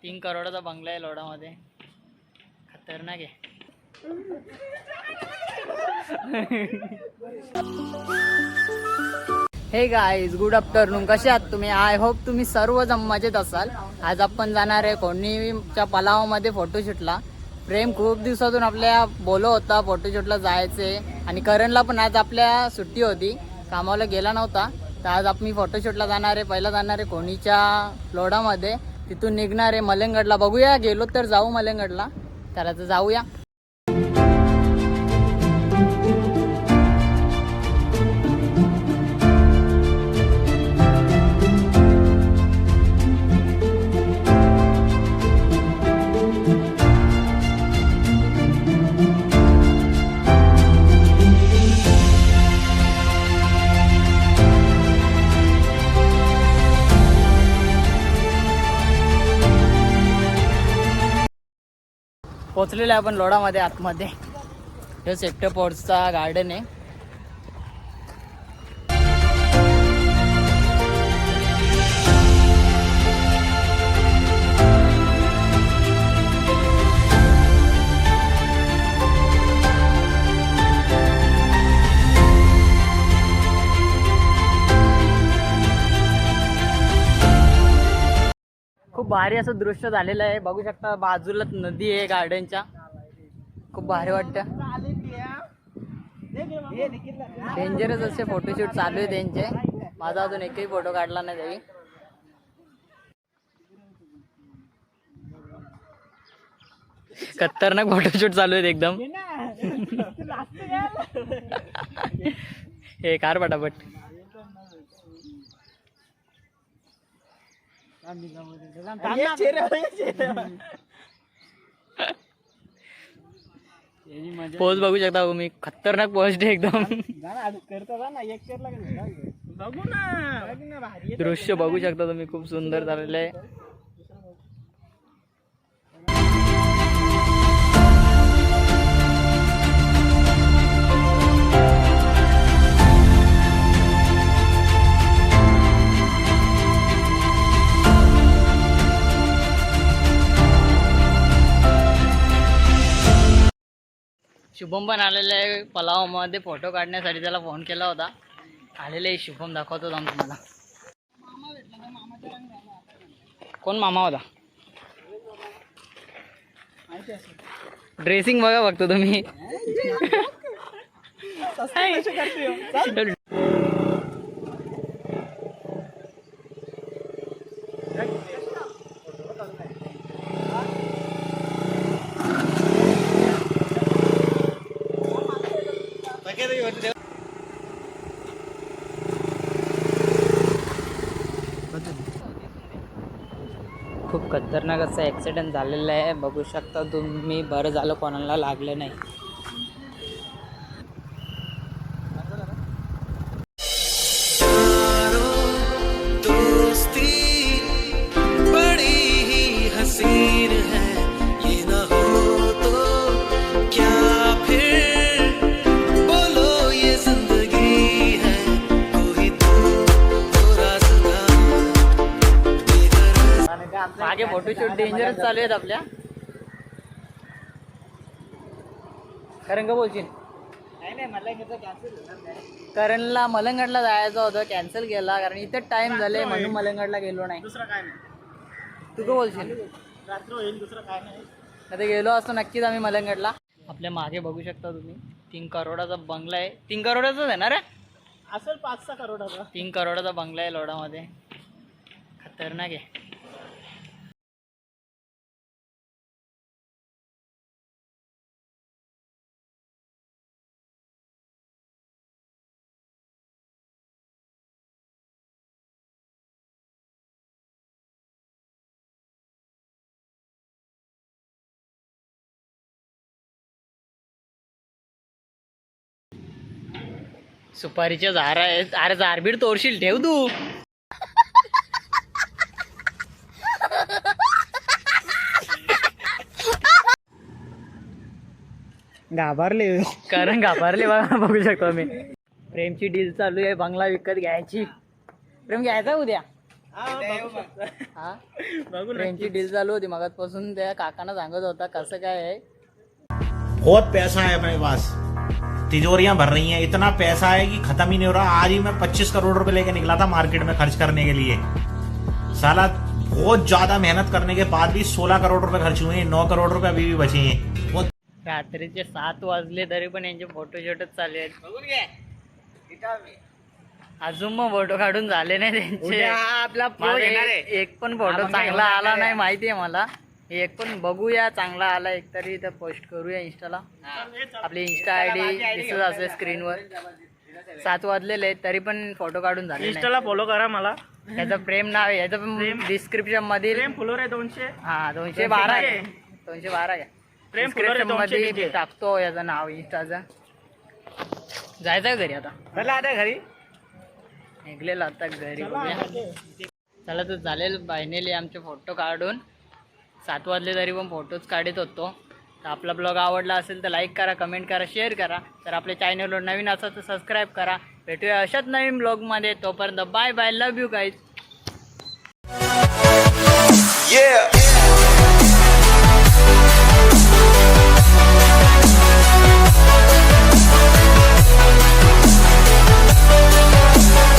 3 करोडाचा बंगला आहे लोडामध्ये. खतरनाक आहे. हे गाईज, गुड आफ्टरनून. कसे आहात तुम्ही? आय होप तुम्ही सर्वजण मजेत असाल. आज आपण जाणार आहे कोणीच्या पलावमध्ये फोटोशूटला. प्रेम खूप दिवसातून आपल्या बोलत होता फोटोशूटला जायचे आणि करणला पण आज आपल्या सुट्टी होती, कामाला गेला नव्हता. तर आज आपण फोटोशूटला जाणार आहे. पहिला जाणार आहे कोणीच्या लोडामध्ये, तिथून निघणार आहे मलंगडला. बघूया, गेलो तर जाऊ मलंगडला. त्याला तर जाऊया. पोचलेलो आहे आपण लोडामध्ये. आतमध्ये हे सेक्टर पोर्टचा गार्डन आहे. खूप भारी असं दृश्य झालेलं आहे. बघू शकता बाजूला नदी आहे गार्डनच्या. खूप भारी वाटतं. डेंजरस असे फोटोशूट चालू आहे त्यांचे. माझा अजून एकही फोटो काढला नाही त्यावेळी. खतरनाक फोटोशूट चालू आहेत एकदम. हे कार पटापट. पोज बघू शकता तुम्ही. खतरनाक पोस्ट आहे एकदम. दृश्य बघू शकता तुम्ही. खूप सुंदर झालेलं आहे. शुभम पण आलेला आहे पलावमध्ये फोटो काढण्यासाठी. त्याला फोन केला होता. आलेले आहे शुभम. दाखवतो तुम्हाला. कोण मामा होता? ड्रेसिंग बघा फक्त तुम्ही. खूप खतरनाक असं ॲक्सिडेंट झालेलं आहे. बघू शकता तुम्ही. बरं झालं कोणाला लागलं नाही. मागे फोटोशूट डेंजरस चालू आहेत आपल्या. करण का बोलशील? करणला मलंगडला जायचं होतं, कॅन्सल केला कारण इथे टाइम झाले म्हणून मलंगडला गेलो नाही. दुसरं काय नाही. तू का बोलशील? रात्र होईल, दुसरं काय नाही. आता गेलो असतो नक्कीच आम्ही मलंगडला. आपल्या मागे बघू शकता तुम्ही. 3 करोडाचा बंगला आहे. 3 करोडाचाच आहे ना रे? असेल 5-6 करोडाचा. 3 करोडाचा बंगला आहे लोडामध्ये. खतरनाक आहे. सुपारीच्या झारा आहेत. अरे झारबीड तोडशील, ठेव तू. घाबरले. कारण घाबरले बघा. बघू शकतो मी. प्रेमची डील चालू आहे बंगला विकत घ्यायची. प्रेम घ्यायचा उद्या. हा ट्रेनची डील चालू होती मगाचपासून, त्या काकांना सांगत होता कसं काय आहे. बहुत पैसा है अपने पास, तिजोरियां भर रही हैं, इतना पैसा है कि खत्म ही नहीं हो रहा. आज ही मैं 25 करोड़ रुपए लेके निकला था मार्केट में खर्च करने के लिए. साला बहुत ज्यादा मेहनत करने के बाद भी 16 करोड़ रुपए खर्च हुए हैं, 9 करोड़ रुपए अभी भी बचे हैं. बहुत रात्रीचे 7 वाजले तरी पण यांचे फोटोशूटच चालू आहेत. अजून मग फोटो काढून झाले नाही त्यांचे. आपला माझा एक पण फोटो चांगला आला नाही माहितीये मला. एक पण बघूया चांगला आला एक तरी तर पोस्ट करूया इंस्टाला. आपली इंस्टा आयडी दिसत असेल स्क्रीनवर. 7 वाजलेले आहेत तरी पण फोटो काढून झाले नाही. इंस्टाला फॉलो करा मला. याचं प्रेम नाव आहे, याचं पण डिस्क्रिप्शन मध्ये. प्रेम फुलोर आहे 200. हा 212 आहे. 212 आहे. प्रेम फुलोर आहे 200 मध्ये टाकतो याचं नाव इंस्टाचं. जायचं का घरी आता? चला आता घरी. निघलेलं आता घरी. चला तर चालेल. फायनली आमचे फोटो काढून 7 वाजले तरी पण फोटोज काढत होतो. तर आपला ब्लॉग आवडला असेल तर लाईक करा, कमेंट करा, शेअर करा. तर आपल्या चॅनलवर नवीन असेल तर सबस्क्राईब करा. भेटूया अशाच नवीन ब्लॉगमध्ये. तोपर्यंत bye bye. Love you guys.